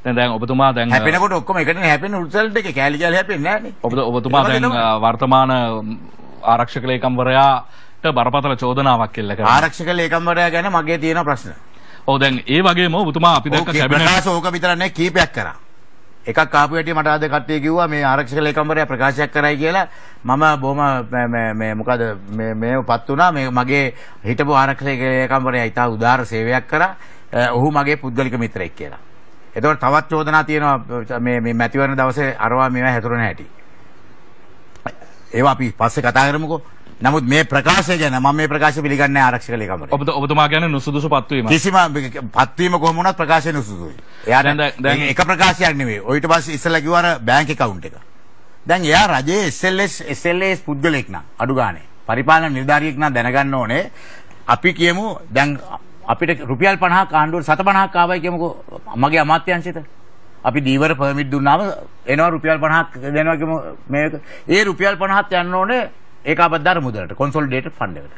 දැන් ඔබතුමා දැන් හැපෙනකොට ඔක්කොම එකටනේ හැපෙන රිසල්ට් එකේ කැලි කැලි හැපෙන්නේ නැහනේ. ඔබතුමා දැන් වර්තමාන ආරක්ෂක ලේකම්වරයාට බරපතල චෝදනාවක් එල්ල කරනවා. ආරක්ෂක ලේකම්වරයා ගැන මගේ තියෙන ප්‍රශ්න. ඔව් දැන් ඒ වගේම ඔබතුමා අපි දැක්ක කැබිනට් ප්‍රකාශ ඕක විතර නැහැ කීපයක් කරා. එකක් ආපු හැටි මට අද කට්ටිය කිව්වා මේ ආරක්ෂක ලේකම්වරයා ප්‍රකාශයක් කරයි කියලා. මම බොහොම මේ මොකද මේපත් වුණා. මේ මගේ හිටපු ආරක්ෂක ලේකම්වරයා ඉතා උදාර සේවයක් කරා. ඔහු මගේ පුද්ගලික මිත්‍රයෙක් කියලා. එතකොට තවත් චෝදනා තියෙනවා මේ මැතිවරණ දවසේ අරවා මේවා හැතුරන හැටි. ඒවා අපි පස්සේ කතා කරමුකෝ. නමුත් මේ ප්‍රකාශය ගැන මම මේ ප්‍රකාශය පිළිගන්නේ නැහැ ආරක්ෂක ලේකම්වරයා. ඔබතුමා කියන්නේ නුසුදුසු පත්වීම. කිසිම පත්වීම කොහොම වුණත් ප්‍රකාශය නුසුදුසුයි. එයා දැන් එක ප්‍රකාශයක් නෙවෙයි. ඊට පස්සේ ඉස්සෙල්ලා කිව්වා අර බැංක් account එක. දැන් එයා රජයේ SLS පුද්ගලෙක් නා අඩු ගානේ. පරිපාලන නිලධාරියෙක් නා දැනගන්න ඕනේ. අපි කියමු දැන් අපිට රුපියල් 50ක් ආණ්ඩුවට 750ක් ආවයි කියමුකෝ මගේ අමාත්‍යාංශයට. අපි දීවර පර්මිට් දුන්නාම එනවා රුපියල් 50ක් දෙනවා කියමු මේක. ඒ රුපියල් 50ක් යන්න ඕනේ ඒකාබද්ධ මුදලට කොන්සොලිඩේටඩ් ෆන්ඩ් එකට.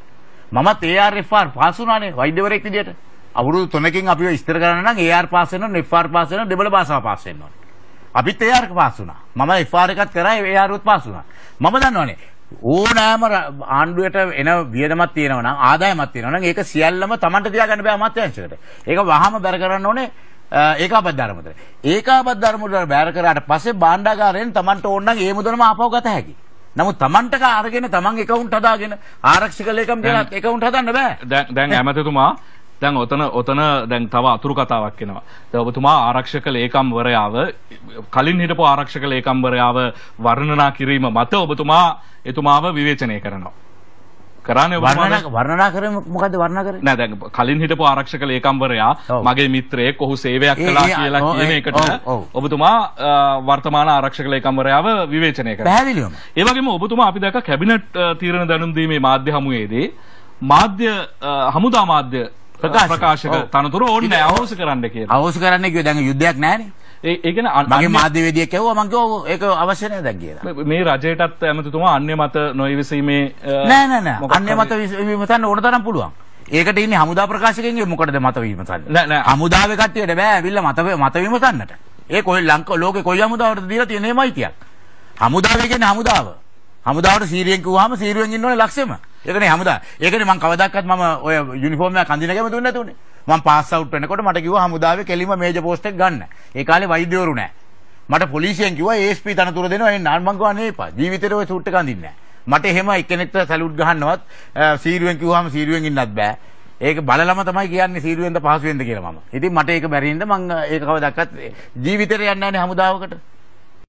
මමත් ARFR පාස් වුණානේ වෛද්‍යවරයෙක් විදියට. අවුරුදු 3කින් අපිව ඉස්තර කරන්න නම් AR පාස් වෙන්න ඕනේ, FR පාස් වෙන්න ඕනේ, දෙබල භාෂාව පාස් වෙන්න ඕනේ. අපිත් AR පාස් වුණා. මම FR එකත් කරා AR උත් පාස් වුණා. මම දන්නවනේ ඕනෑම ආණ්ඩුවට එන වියදමක් තියෙනවා නම් ආදායමක් තියෙනවා නම් ඒක සියල්ලම Tamanට තියාගන්න බෑ අමාත්‍යාංශයකට. ඒක වහම බැර කරන්න ඕනේ ඒකාබද්ධ මුදල. ඒකාබද්ධ මුදල බැර කරාට පස්සේ භාණ්ඩාගාරයෙන් Tamanට ඕන නම් ඒ මුදලම ආපහු ගත හැකියි. නමුත් Tamanට අරගෙන Taman account හදාගෙන ආරක්ෂක ලේකම් කියලා account හදන්න බෑ. දැන් ඇමතිතුමා දැන් ඔතන දැන් තව අතුරු කතාවක් එනවා. දැන් ඔබතුමා ආරක්ෂක ලේකම්වරයාව කලින් හිටපු ආරක්ෂක ලේකම්වරයාව වර්ණනා කිරීම මත ඔබතුමා එතුමාව විවේචනය කරනවා. කරන්නේ වර්ණනා කරේ මොකද්ද වර්ණනා කරේ? නෑ දැන් කලින් හිටපු ආරක්ෂක ලේකම්වරයා මගේ මිත්‍රයෙක් ඔහු සේවයක් කළා කියලා කියන එකට ඔබතුමා වර්තමාන ආරක්ෂක ලේකම්වරයාව විවේචනය කරනවා. පැහැදිලිවම. ඒ වගේම ඔබතුමා අපි දැක්ක කැබිනට් තීරණ දැනුම් දීමේ මාධ්‍ය හමුවේදී හමුදා මාධ්‍ය ප්‍රකාශක තනතුරු ඕනේ නැහැ අහෝසි කරන්න කියලා. අහෝසි කරන්න කිව්වේ දැන් යුද්ධයක් නැහැනේ. ඒ කියන්නේ මගේ මාධ්‍යවේදියෙක් කිව්වා මම කිව්වා ඒක අවශ්‍ය නැහැ දැන් කියලා. මේ රජයටත් ඇමතිතුමා අන්‍ය මත නොයවිසීමේ නෑ අන්‍ය මත විමසන්න ඕන තරම් පුළුවන්. ඒකට ඉන්නේ හමුදා ප්‍රකාශකයන්ගේ මොකටද මත විමසන්නේ? නෑ හමුදාවේ කට්ටියට බෑ ඇවිල්ලා මත විමසන්නට. ඒ කොයි ලෝකේ කොයි හමුදාවටද දීලා තියෙන මේමයි තියක්. හමුදාවේ කියන්නේ හමුදාව. හමුදාවට සීරියෙන් කිව්වහම සීරියෙන් ඉන්න ඕනේ ලක්ෂෙම. ඒකනේ හමුදා. ඒකනේ මම කවදාවත් මම ඔය යුනිෆෝම් එක අඳින ගම දුන්නේ නැතුනේ. මම පාස් අවුට් වෙනකොට මට කිව්වා හමුදාවේ කෙලිම මේජර් පෝස්ට් එක ගන්න. ඒ කාලේ වෛද්‍යවරු නැහැ. මට පොලිසියෙන් කිව්වා ASP තනතුර දෙනවා එන්න. මම කිව්වා නේ එපා. ජීවිතේට ඔය සූට් එක අඳින්නේ නැහැ. මට එහෙම එක්කෙනෙක්ට සැලුට් ගහන්නවත් සීරුවෙන් කිව්වහම සීරුවෙන් ඉන්නත් බෑ. ඒක බලලම තමයි කියන්නේ සීරුවෙන්ද පහසුවෙන්ද කියලා මම. ඉතින් මට ඒක බැරි හින්දා මම ඒක කවදාවත් ජීවිතේට යන්නේ නැහැ නේ හමුදාවකට.